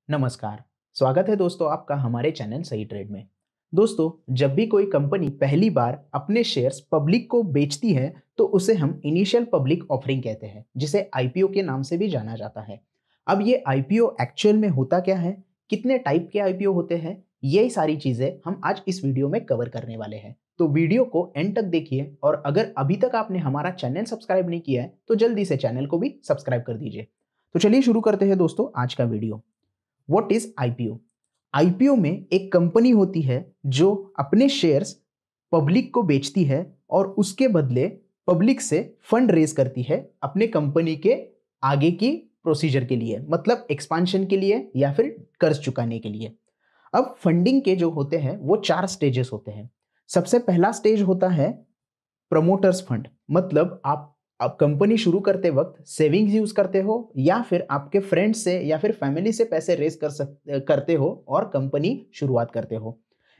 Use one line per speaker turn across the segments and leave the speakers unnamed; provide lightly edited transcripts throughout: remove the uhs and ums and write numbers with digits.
नमस्कार। स्वागत है दोस्तों आपका हमारे चैनल सही ट्रेड में। दोस्तों, जब भी कोई कंपनी पहली बार अपने शेयर्स पब्लिक को बेचती है तो उसे हम इनिशियल पब्लिक ऑफरिंग कहते हैं, जिसे आईपीओ के नाम से भी जाना जाता है। अब ये आईपीओ एक्चुअल में होता क्या है, कितने टाइप के आईपीओ होते हैं, यही सारी चीजें हम आज इस वीडियो में कवर करने वाले हैं। तो वीडियो को एंड तक देखिए और अगर अभी तक आपने हमारा चैनल सब्सक्राइब नहीं किया है तो जल्दी से चैनल को भी सब्सक्राइब कर दीजिए। तो चलिए शुरू करते हैं दोस्तों आज का video. What is IPO? IPO में एक कंपनी होती है जो अपने शेयर्स पब्लिक को बेचती है और उसके बदले पब्लिक से फंड रेज करती है अपने कंपनी के आगे की प्रोसीजर के लिए, मतलब एक्सपांशन के लिए या फिर कर्ज चुकाने के लिए। अब फंडिंग के जो होते हैं वो 4 स्टेजेस होते हैं। सबसे पहला स्टेज होता है प्रमोटर्स फंड, मतलब आप कंपनी शुरू करते वक्त सेविंग्स यूज करते हो या फिर आपके फ्रेंड्स से या फिर फैमिली से पैसे रेज करते हो और कंपनी शुरुआत करते हो।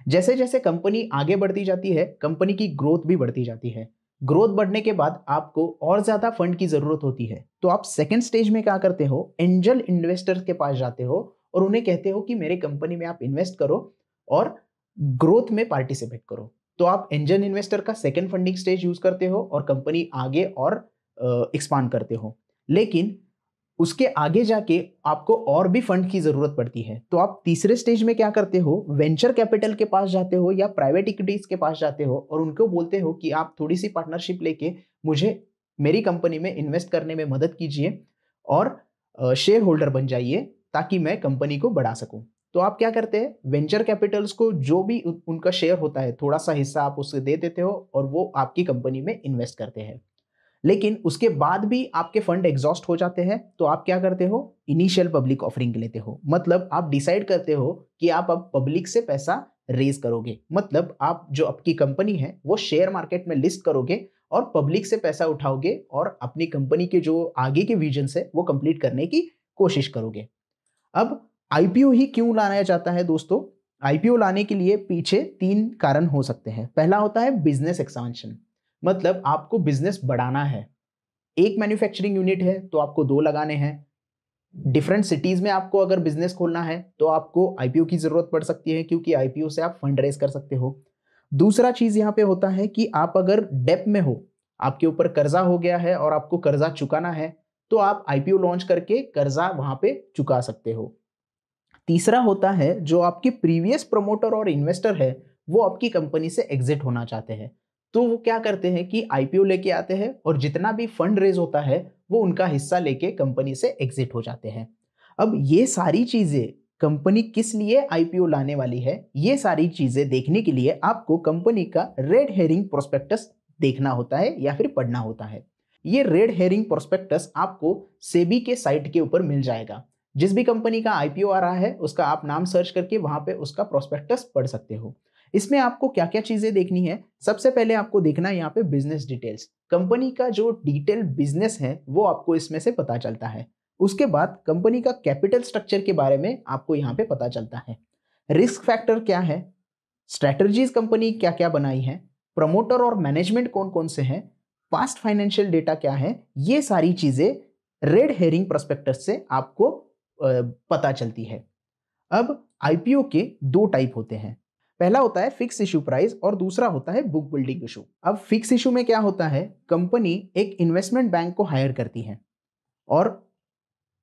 जैसे जैसे कंपनी आगे बढ़ती जाती है कंपनी की ग्रोथ भी बढ़ती जाती है। ग्रोथ बढ़ने के बाद आपको और ज्यादा फंड की जरूरत होती है तो आप सेकेंड स्टेज में क्या करते हो, एंजल इन्वेस्टर्स के पास जाते हो और उन्हें कहते हो कि मेरे कंपनी में आप इन्वेस्ट करो और ग्रोथ में पार्टिसिपेट करो। तो आप एंजल इन्वेस्टर का सेकंड फंडिंग स्टेज यूज करते हो और कंपनी आगे और एक्सपांड करते हो। लेकिन उसके आगे जाके आपको और भी फंड की जरूरत पड़ती है तो आप तीसरे स्टेज में क्या करते हो, वेंचर कैपिटल के पास जाते हो या प्राइवेट इक्विटीज के पास जाते हो और उनको बोलते हो कि आप थोड़ी सी पार्टनरशिप लेके मुझे मेरी कंपनी में इन्वेस्ट करने में मदद कीजिए और शेयर होल्डर बन जाइए ताकि मैं कंपनी को बढ़ा सकूं। तो आप क्या करते हैं, वेंचर कैपिटल्स को जो भी उनका शेयर होता है थोड़ा सा हिस्सा आप उससे दे देते हो और वो आपकी कंपनी में इन्वेस्ट करते हैं। लेकिन उसके बाद भी आपके फंड एग्जॉस्ट हो जाते हैं तो आप क्या करते हो, इनिशियल पब्लिक ऑफरिंग लेते हो। मतलब आप डिसाइड करते हो कि आप अब पब्लिक से पैसा रेज करोगे, मतलब आप जो आपकी कंपनी है वो शेयर मार्केट में लिस्ट करोगे और पब्लिक से पैसा उठाओगे और अपनी कंपनी के जो आगे के विजन है वो कंप्लीट करने की कोशिश करोगे। अब आईपीओ ही क्यों लाया जाता है दोस्तों? आईपीओ लाने के लिए पीछे 3 कारण हो सकते हैं। पहला होता है बिजनेस एक्सपांशन, मतलब आपको बिजनेस बढ़ाना है। एक मैन्युफैक्चरिंग यूनिट है तो आपको 2 लगाने हैं। डिफरेंट सिटीज में आपको अगर बिजनेस खोलना है तो आपको आईपीओ की जरूरत पड़ सकती है क्योंकि आईपीओ से आप फंड रेज कर सकते हो। दूसरा चीज यहाँ पे होता है कि आप अगर डेप में हो, आपके ऊपर कर्जा हो गया है और आपको कर्जा चुकाना है तो आप आईपीओ लॉन्च करके कर्जा वहां पे चुका सकते हो। तीसरा होता है जो आपके प्रीवियस प्रमोटर और इन्वेस्टर है वो आपकी कंपनी से एग्जिट होना चाहते हैं तो वो क्या करते हैं कि आईपीओ लेके आते हैं और जितना भी फंड रेज होता है वो उनका हिस्सा लेके कंपनी से एग्जिट हो जाते हैं। अब ये सारी चीजें कंपनी किस लिए आईपीओ लाने वाली है, ये सारी चीजें देखने के लिए आपको कंपनी का रेड हेरिंग प्रोस्पेक्टस देखना होता है या फिर पढ़ना होता है। ये रेड हेरिंग प्रोस्पेक्टस आपको सेबी के साइट के ऊपर मिल जाएगा। जिस भी कंपनी का आईपीओ आ रहा है उसका आप नाम सर्च करके वहां पे उसका प्रोस्पेक्टस पढ़ सकते हो। इसमें आपको क्या क्या चीजें देखनी है, सबसे पहले आपको देखना है यहाँ पे बिजनेस डिटेल्स। कंपनी का जो डिटेल बिजनेस है वो आपको इसमें से पता चलता है। उसके बाद कंपनी का कैपिटल स्ट्रक्चर के बारे में आपको यहाँ पे पता चलता है। रिस्क फैक्टर क्या है, स्ट्रेटजीज कंपनी क्या क्या बनाई है, प्रमोटर और मैनेजमेंट कौन कौन से हैं, पास्ट फाइनेंशियल डेटा क्या है, ये सारी चीजें रेड हेरिंग प्रोस्पेक्टस से आपको पता चलती है। अब आईपीओ के 2 टाइप होते हैं। पहला होता है फिक्स इशू प्राइस और दूसरा होता है बुक बिल्डिंग इशू। अब फिक्स इशू में क्या होता है, कंपनी एक इन्वेस्टमेंट बैंक को हायर करती है और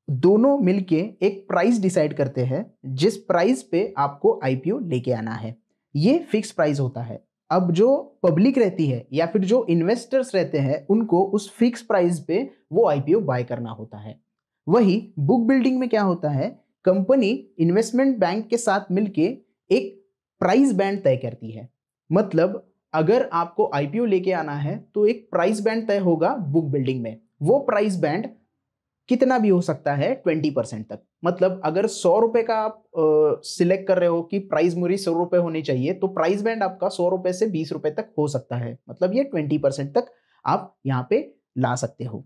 दोनों मिलके एक प्राइस डिसाइड करते हैं जिस प्राइस पे आपको आईपीओ लेके आना है। ये फिक्स प्राइस होता है। अब जो पब्लिक रहती है या फिर जो इन्वेस्टर्स रहते हैं उनको उस फिक्स प्राइस पे वो आईपीओ बाय करना होता है। वही बुक बिल्डिंग में क्या होता है, कंपनी इन्वेस्टमेंट बैंक के साथ मिलके एक प्राइस बैंड तय करती है। मतलब अगर आपको आईपीओ लेके आना है तो एक प्राइस बैंड तय होगा बुक बिल्डिंग में। वो प्राइस बैंड कितना भी हो सकता है 20% तक। मतलब अगर 100 रुपए का आप सिलेक्ट कर रहे हो कि प्राइस मेरी 100 रुपए होनी चाहिए तो प्राइस बैंड आपका 100 रुपए से 20 रुपए तक हो सकता है। मतलब ये 20% तक आप यहाँ पे ला सकते हो।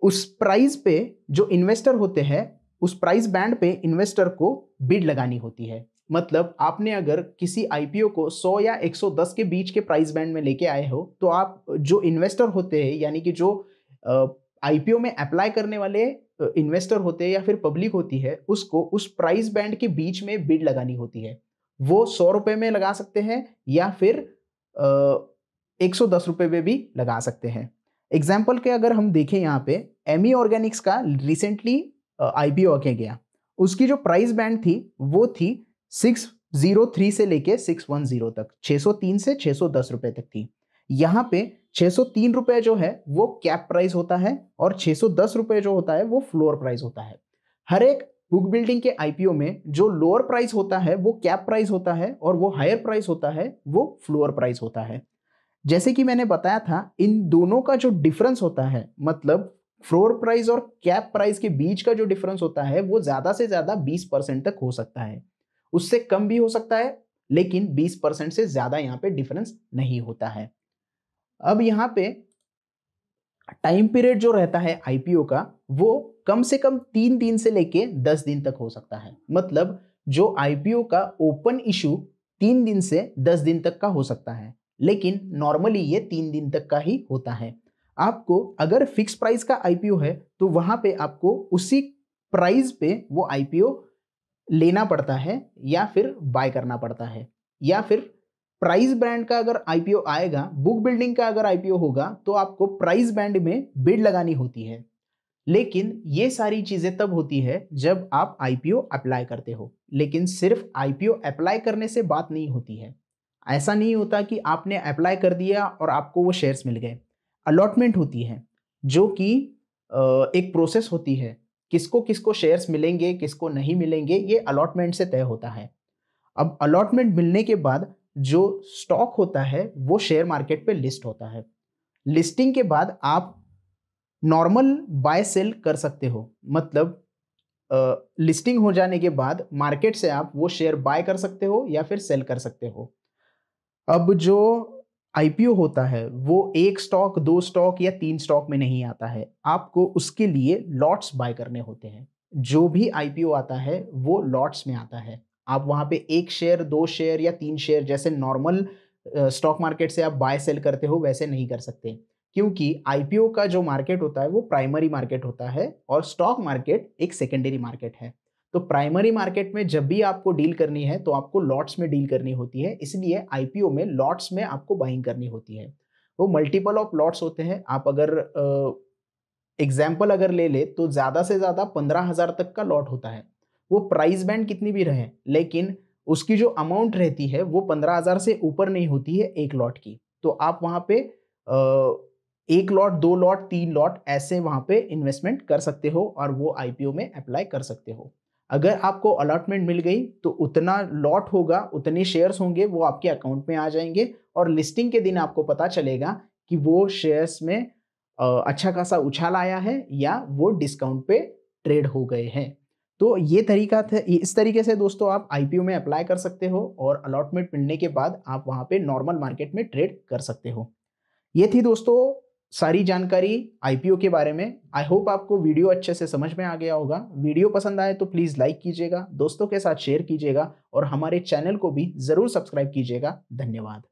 उस प्राइस पे जो इन्वेस्टर होते हैं उस प्राइस बैंड पे इन्वेस्टर को बिड लगानी होती है। मतलब आपने अगर किसी आईपीओ को 100 या 110 के बीच के प्राइस बैंड में लेके आए हो तो आप जो इन्वेस्टर होते हैं यानी कि जो आईपीओ में अप्लाई करने वाले इन्वेस्टर होते हैं या फिर पब्लिक होती है, उसको उस प्राइस बैंड के बीच में बिड लगानी होती है। वो 100 रुपए में लगा सकते हैं या फिर 110 रुपए में भी लगा सकते हैं। एग्जाम्पल के अगर हम देखें यहाँ पे, एमी ऑर्गेनिक्स का रिसेंटली आईपीओ आके गया, उसकी जो प्राइस बैंड थी वो थी 603 से लेके 610 तक, 603 से 610 रुपए तक थी। यहाँ पे 603 रुपए जो है वो कैप प्राइस होता है और 610 रुपए जो होता है वो फ्लोर प्राइस होता है। हर एक बुक बिल्डिंग के आईपीओ में जो लोअर प्राइस होता है वो कैप प्राइस होता है और वो हायर प्राइस होता है वो फ्लोर प्राइस होता है। जैसे कि मैंने बताया था, इन दोनों का जो डिफरेंस होता है, मतलब फ्लोर प्राइस और कैप प्राइस के बीच का जो डिफरेंस होता है वो ज्यादा से ज्यादा 20% तक हो सकता है। उससे कम भी हो सकता है, लेकिन 20% से ज्यादा यहाँ पे डिफरेंस नहीं होता है। अब यहाँ पे टाइम पीरियड जो रहता है आईपीओ का, वो कम से कम 3 दिन से लेके 10 दिन तक हो सकता है। मतलब जो आईपीओ का ओपन इशू 3 दिन से 10 दिन तक का हो सकता है, लेकिन नॉर्मली ये 3 दिन तक का ही होता है। आपको अगर फिक्स प्राइस का आईपीओ है तो वहां पे आपको उसी प्राइस पे वो आईपीओ लेना पड़ता है या फिर बाय करना पड़ता है। या फिर प्राइस बैंड का अगर आईपीओ आएगा, बुक बिल्डिंग का अगर आईपीओ होगा, तो आपको प्राइस बैंड में बिड लगानी होती है। लेकिन ये सारी चीजें तब होती है जब आप आईपीओ अप्लाई करते हो। लेकिन सिर्फ आईपीओ अप्लाई करने से बात नहीं होती है। ऐसा नहीं होता कि आपने अप्लाई कर दिया और आपको वो शेयर्स मिल गए। अलॉटमेंट होती है, जो कि एक प्रोसेस होती है। किसको किसको शेयर्स मिलेंगे, किसको नहीं मिलेंगे, ये अलॉटमेंट से तय होता है। अब अलॉटमेंट मिलने के बाद जो स्टॉक होता है वो शेयर मार्केट पे लिस्ट होता है। लिस्टिंग के बाद आप नॉर्मल बाय सेल कर सकते हो। मतलब लिस्टिंग हो जाने के बाद मार्केट से आप वो शेयर बाय कर सकते हो या फिर सेल कर सकते हो। अब जो आईपीओ होता है वो 1 स्टॉक, 2 स्टॉक या 3 स्टॉक में नहीं आता है। आपको उसके लिए लॉट्स बाय करने होते हैं। जो भी आईपीओ आता है वो लॉट्स में आता है। आप वहाँ पे 1 शेयर, 2 शेयर या 3 शेयर जैसे नॉर्मल स्टॉक मार्केट से आप बाय सेल करते हो वैसे नहीं कर सकते। क्योंकि आईपीओ का जो मार्केट होता है वो प्राइमरी मार्केट होता है और स्टॉक मार्केट एक सेकेंडरी मार्केट है। तो प्राइमरी मार्केट में जब भी आपको डील करनी है तो आपको लॉट्स में डील करनी होती है। इसलिए आईपीओ में लॉट्स में आपको बाइंग करनी होती है। वो मल्टीपल ऑफ लॉट्स होते हैं। आप अगर एग्जाम्पल अगर ले ले तो ज़्यादा से ज़्यादा 15,000 तक का लॉट होता है। वो प्राइस बैंड कितनी भी रहे, लेकिन उसकी जो अमाउंट रहती है वो 15,000 से ऊपर नहीं होती है एक लॉट की। तो आप वहाँ पे 1 लॉट, 2 लॉट, 3 लॉट ऐसे वहाँ पे इन्वेस्टमेंट कर सकते हो और वो आईपीओ में अप्लाई कर सकते हो। अगर आपको अलॉटमेंट मिल गई तो उतना लॉट होगा, उतने शेयर्स होंगे, वो आपके अकाउंट में आ जाएंगे और लिस्टिंग के दिन आपको पता चलेगा कि वो शेयर्स में अच्छा खासा उछाल आया है या वो डिस्काउंट पे ट्रेड हो गए हैं। तो ये तरीका था। इस तरीके से दोस्तों आप आईपीओ में अप्लाई कर सकते हो और अलॉटमेंट मिलने के बाद आप वहाँ पे नॉर्मल मार्केट में ट्रेड कर सकते हो। ये थी दोस्तों सारी जानकारी आईपीओ के बारे में। आई होप आपको वीडियो अच्छे से समझ में आ गया होगा। वीडियो पसंद आए तो प्लीज़ लाइक कीजिएगा, दोस्तों के साथ शेयर कीजिएगा और हमारे चैनल को भी ज़रूर सब्सक्राइब कीजिएगा। धन्यवाद।